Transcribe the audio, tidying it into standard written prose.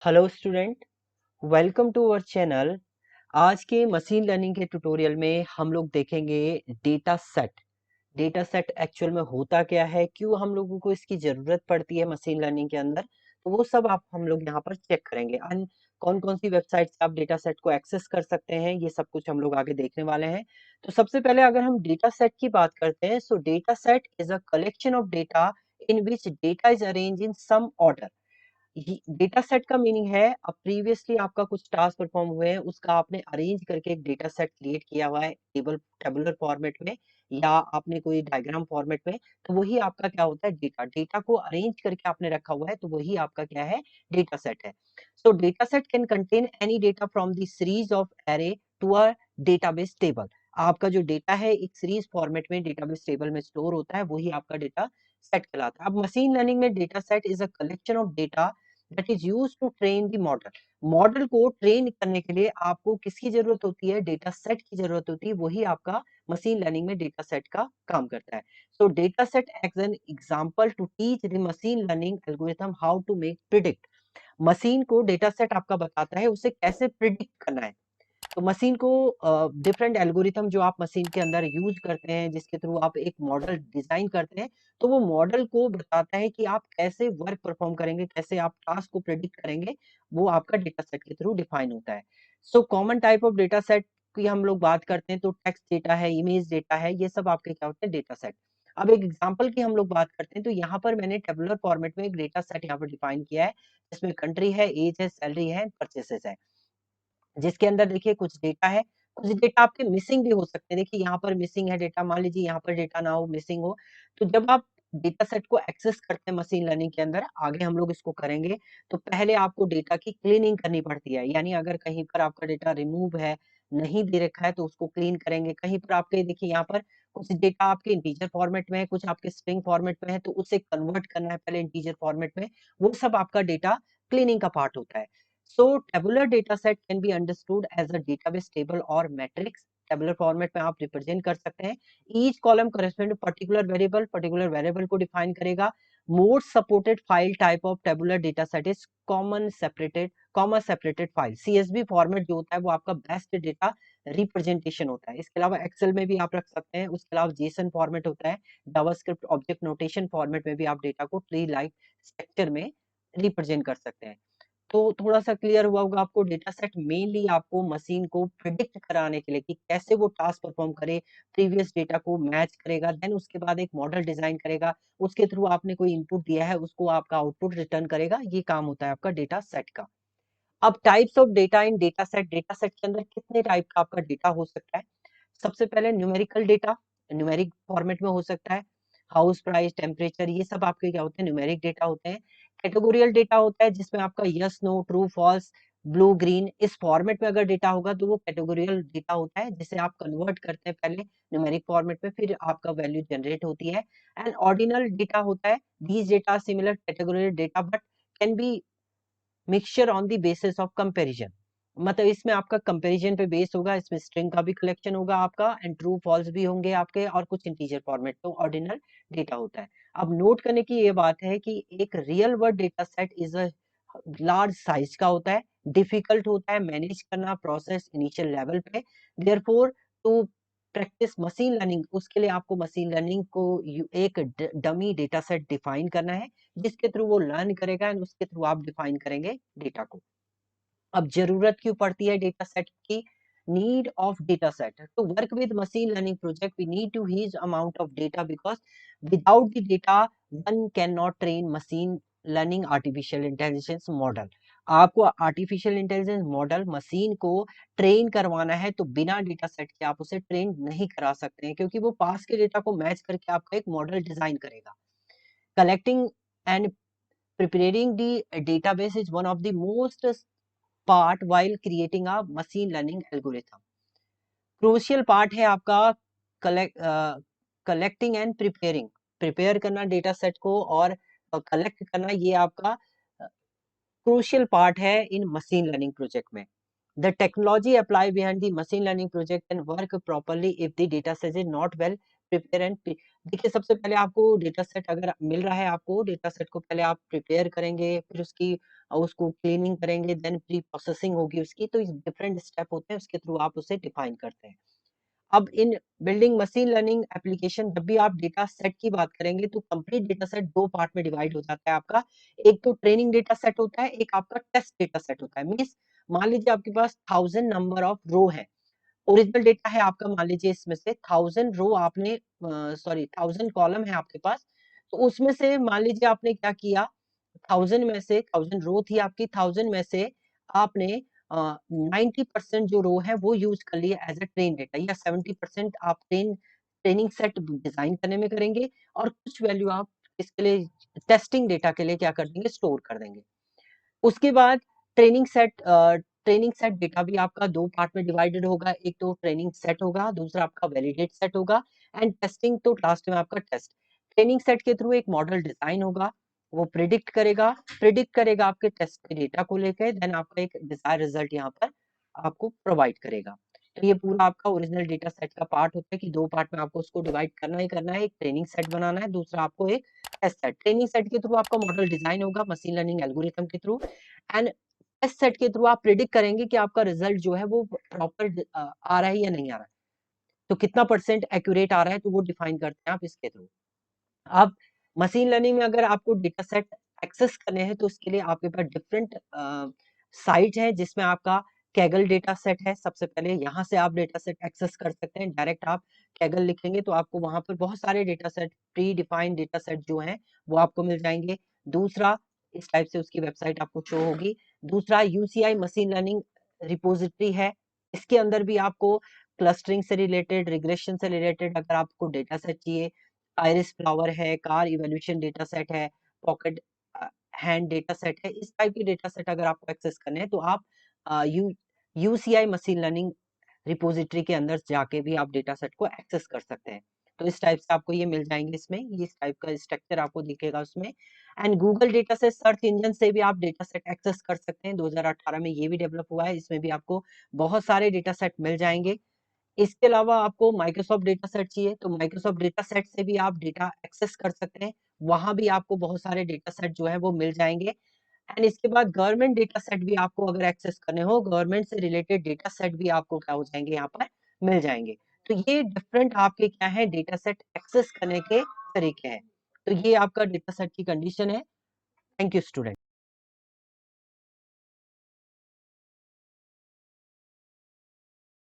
Hello student, welcome to our channel. आज के machine learning के ट्यूटोरियल में हम लोग देखेंगे data set. Data set actual में होता क्या है, क्यों हम लोगों को इसकी जरूरत पड़ती है मशीन लर्निंग के अंदर, तो वो सब आप हम लोग यहाँ पर चेक करेंगे। एंड कौन कौन सी वेबसाइट से आप डेटा सेट को एक्सेस कर सकते हैं, ये सब कुछ हम लोग आगे देखने वाले हैं। तो सबसे पहले अगर हम डेटा सेट की बात करते हैं, so data set is a collection of data in which data is arrange in some order. Data set का मीनिंग है, अब प्रीवियसली आपका कुछ टास्क परफॉर्म हुए हैं, उसका आपने अरेंज करके एक डेटा सेट क्रिएट किया हुआ है टेबुलर फॉर्मेट में, या आपने कोई डायग्राम फॉर्मेट में, तो वही आपका क्या होता है, डेटा। डेटा को अरेंज करके आपने रखा हुआ है, तो वही आपका क्या है, डेटा सेट है। So data set can contain any data from the series of array to a database table. आपका जो डेटा है एक सीरीज फॉर्मेट में डेटाबेस टेबल में स्टोर होता है, वही आपका डेटा सेट कहलाता है। अब मशीन लर्निंग में data set is a collection of data that is used to train the model. Model को ट्रेन करने के लिए आपको किसकी जरूरत होती है, डेटा सेट की जरूरत होती है, वही आपका मशीन लर्निंग में डेटा सेट का काम करता है। So data set act an example to teach the machine learning algorithm how to make predict. Machine को डेटा सेट आपका बताता है उसे कैसे प्रिडिक्ट करना है। तो मशीन को डिफरेंट एल्गोरिथम जो आप मशीन के अंदर यूज करते हैं, जिसके थ्रू आप एक मॉडल डिजाइन करते हैं, तो वो मॉडल को बताता है कि आप कैसे वर्क परफॉर्म करेंगे, कैसे आप टास्क को प्रेडिक्ट करेंगे, वो आपका डेटा सेट के थ्रू डिफाइन होता है। So common type of data set की हम लोग बात करते हैं, तो टेक्स्ट डेटा है, इमेज डेटा है, ये सब आपके क्या होते हैं, डेटा सेट। अब एक एग्जांपल की हम लोग बात करते हैं, तो यहाँ पर मैंने टेबुलर फॉर्मेट में एक डेटा सेट यहाँ पर डिफाइन किया है, जिसमें कंट्री है, एज है, सैलरी है, परचेसेस है, जिसके अंदर देखिए कुछ डेटा है, कुछ डेटा आपके मिसिंग भी हो सकते हैं। देखिए यहाँ पर मिसिंग है डेटा, मान लीजिए यहाँ पर डेटा ना हो, मिसिंग हो, तो जब आप डेटा सेट को एक्सेस करते हैं मशीन लर्निंग के अंदर, आगे हम लोग इसको करेंगे, तो पहले आपको डेटा की क्लीनिंग करनी पड़ती है। यानी अगर कहीं पर आपका डेटा रिमूव है, नहीं दे रखा है, तो उसको क्लीन करेंगे। कहीं पर आपके देखिए यहाँ पर कुछ डेटा आपके इंटीजर फॉर्मेट में है, कुछ आपके स्ट्रिंग फॉर्मेट में है, तो उसे कन्वर्ट करना है पहले इंटीजर फॉर्मेट में, वो सब आपका डेटा क्लीनिंग का पार्ट होता है। So tabular data set can be understood as a database table or matrix. Tabular format में आप रिप्रेजेंट कर सकते हैं। Each column correspond to particular variable को डिफाइन करेगा। Most supported file type of tabular data set is comma separated file. CSV format जो होता है वो आपका बेस्ट डेटा रिप्रेजेंटेशन होता है। इसके अलावा एक्सेल में भी आप रख सकते हैं। उसके अलावा जेसन फॉर्मेट होता है, जावास्क्रिप्ट ऑब्जेक्ट नोटेशन फॉर्मेट में भी आप डेटा को ट्री लाइक स्ट्रक्चर में रिप्रेजेंट कर सकते हैं। तो थोड़ा-सा क्लियर हुआ होगा आपको। डेटा सेट मेनली आपको मशीन को प्रिडिक्ट कराने के लिए कि कैसे वो टास्क परफॉर्म करे, प्रीवियस डेटा को मैच करेगा, देन उसके बाद एक मॉडल डिजाइन करेगा, उसके थ्रू आपने कोई इनपुट दिया है, उसको आपका आउटपुट रिटर्न करेगा। ये काम होता है आपका डेटा सेट का। अब types of data in data set के अंदर कितने टाइप का आपका डेटा हो सकता है? सबसे पहले न्यूमेरिकल डेटा, न्यूमेरिक फॉर्मेट में हो सकता है। हाउस प्राइस, टेम्परेचर, ये सब आपके क्या होते हैं, न्यूमेरिक डेटा होते हैं। कैटेगोरियल डेटा होता है, जिसमें आपका yes, no, true, false, blue, green, इस फॉर्मेट में अगर डेटा होगा तो वो कैटेगोरियल डेटा होता है, जिसे आप कन्वर्ट करते हैं पहले न्यूमेरिक फॉर्मेट में, फिर आपका वैल्यू जनरेट होती है। एंड ऑर्डिनल डेटा होता है, these data similar categorical data but can be mixture on the basis of comparison. मतलब इसमें आपका कंपैरिजन पे बेस होगा, इसमें स्ट्रिंग का भी कलेक्शन होगा आपका, एंड ट्रू फॉल्स भी होंगे आपके, और कुछ इंटीजर फॉर्मेट, तो ऑर्डिनल डेटा होता है। अब नोट करने की ये बात है कि एक real world data set is a large size का होता है, डिफिकल्ट होता है मैनेज करना प्रोसेस इनिशियल लेवल पे। Therefore to practice machine learning, उसके लिए आपको मशीन लर्निंग को एक डमी डेटा सेट डिफाइन करना है, जिसके थ्रू वो लर्न करेगा, एंड उसके थ्रू आप डिफाइन करेंगे डेटा को। अब जरूरत क्यों पड़ती है डेटा सेट की? Need of data set to work with machine learning project, we need to huge amount of data, because without the data one can not train machine learning artificial intelligence model. आपको artificial intelligence model machine को train करवाना है, तो बिना data set के आप उसे train नहीं करा सकते हैं, क्योंकि वो पास के डेटा को मैच करके आपका एक मॉडल डिजाइन करेगा। Collecting and preparing the database is one of the most part while creating a machine learning algorithm. Crucial part है आपका कलेक्टिंग एंड प्रिपेयरिंग। प्रिपेयर करना डेटा सेट को और कलेक्ट करना, ये आपका क्रूशियल पार्ट है इन मशीन लर्निंग प्रोजेक्ट में। The technology apply behind the machine learning project can work properly if the data set is not well prepare and देखिए, सबसे पहले आपको डेटा सेट अगर मिल रहा है, आपको डेटा सेट को पहले आप प्रिपेयर करेंगे, फिर उसकी और उसको क्लीनिंग करेंगे, देन प्री प्रोसेसिंग होगी उसकी, तो डिफरेंट स्टेप होते हैं, उसके थ्रू आप उसे डिफाइन करते हैं। अब इन बिल्डिंग मशीन लर्निंग एप्लीकेशन, जब भी आप डेटा सेट की बात करेंगे तो कंप्लीट डेटा सेट दो पार्ट में डिवाइड हो जाता है आपका। एक तो ट्रेनिंग डेटा सेट होता है, एक आपका टेस्ट डेटा सेट होता है। मीन्स मान लीजिए आपके पास 1000 नंबर ऑफ रो है, ओरिजिनल डेटा है आपका, मान लीजिए इसमें से 1000 रो आपने, सॉरी 1000 कॉलम है आपके पास, तो उसमें से मान लीजिए आपने क्या किया, 1000 रो थी आपकी, 1000 में से आपने 90% जो रो है वो यूज कर लिए एज अ ट्रेन डेटा, या 70% आप ट्रेनिंग सेट डिजाइन करने में करेंगे, और कुछ वैल्यू आप इसके लिए टेस्टिंग डेटा के लिए क्या कर देंगे, स्टोर कर देंगे। उसके बाद training set training set data भी आपका दो पार्ट में डिवाइडेड होगा, एक तो ट्रेनिंग सेट होगा, दूसरा आपका वैलिडेट सेट होगा, एंड टेस्टिंग तो लास्ट में आपका टेस्ट। ट्रेनिंग सेट के थ्रू एक मॉडल डिजाइन होगा, वो प्रिडिक्ट करेगा आपके टेस्ट के डेटा को लेकर, देन आपका एक डिजायर रिजल्ट यहाँ पर आपको प्रोवाइड करेगा। तो ये पूरा आपका ओरिजिनल डेटा सेट का पार्ट होता है कि दो पार्ट में आपको उसको डिवाइड करना ही करना है, एक ट्रेनिंग सेट बनाना है, दूसरा आपको एक टेस्ट सेट। ट्रेनिंग सेट के थ्रू आपका मॉडल डिजाइन होगा मशीन लर्निंग एल्गोरिथम के थ्रू, एंड टेस्ट सेट के थ्रू आप प्रिडिक्ट करेंगे कि आपका रिजल्ट जो है वो प्रॉपर आ रहा है या नहीं आ रहा है, तो कितना परसेंट एक्यूरेट आ रहा है, तो वो डिफाइन करते हैं आप इसके थ्रू। अब मशीन लर्निंग में अगर आपको डेटा सेट एक्सेस करने हैं तो उसके लिए आपके पास डिफरेंट साइट है, जिसमें आपका कैगल डेटा सेट है। सबसे पहले यहाँ से आप डेटा सेट एक्सेस कर सकते हैं, डायरेक्ट आप कैगल लिखेंगे तो आपको वहां पर बहुत सारे data set, pre defined data set जो हैं वो आपको मिल जाएंगे। दूसरा, इस टाइप से उसकी वेबसाइट आपको शो होगी। दूसरा, यूसीआई मशीन लर्निंग रिपोजिटरी है, इसके अंदर भी आपको क्लस्टरिंग से रिलेटेड, रिग्रेशन से रिलेटेड अगर आपको डेटा सेट चाहिए, आइरिस फ्लावर है, कार इवैल्यूएशन डेटा सेट है, पॉकेट हैंड डेटा सेट है, इस टाइप के डेटा सेट अगर आपको एक्सेस करने हैं तो आप यूसीआई मशीन लर्निंग रिपोजिटरी के अंदर जाके भी आप डेटा सेट को एक्सेस कर सकते हैं। तो इस टाइप से आपको ये मिल जाएंगे, इसमें ये इस टाइप का स्ट्रक्चर आपको दिखेगा उसमें। एंड गूगल डेटा से सर्च इंजन से भी आप डेटा सेट एक्सेस कर सकते हैं, 2018 में ये भी डेवलप हुआ है, इसमें भी आपको बहुत सारे डेटा सेट मिल जाएंगे। इसके अलावा आपको माइक्रोसॉफ्ट डेटा सेट चाहिए तो माइक्रोसॉफ्ट डेटा सेट से भी आप डेटा एक्सेस कर सकते हैं, वहां भी आपको बहुत सारे डेटा सेट जो है वो मिल जाएंगे। एंड इसके बाद गवर्नमेंट डेटा सेट भी आपको अगर एक्सेस करने हो, गवर्नमेंट से रिलेटेड डेटा सेट भी आपको क्या हो जाएंगे, यहाँ पर मिल जाएंगे। तो ये डिफरेंट आपके क्या है, डेटा सेट एक्सेस करने के तरीके हैं। तो ये आपका डेटा सेट की कंडीशन है। Thank you student.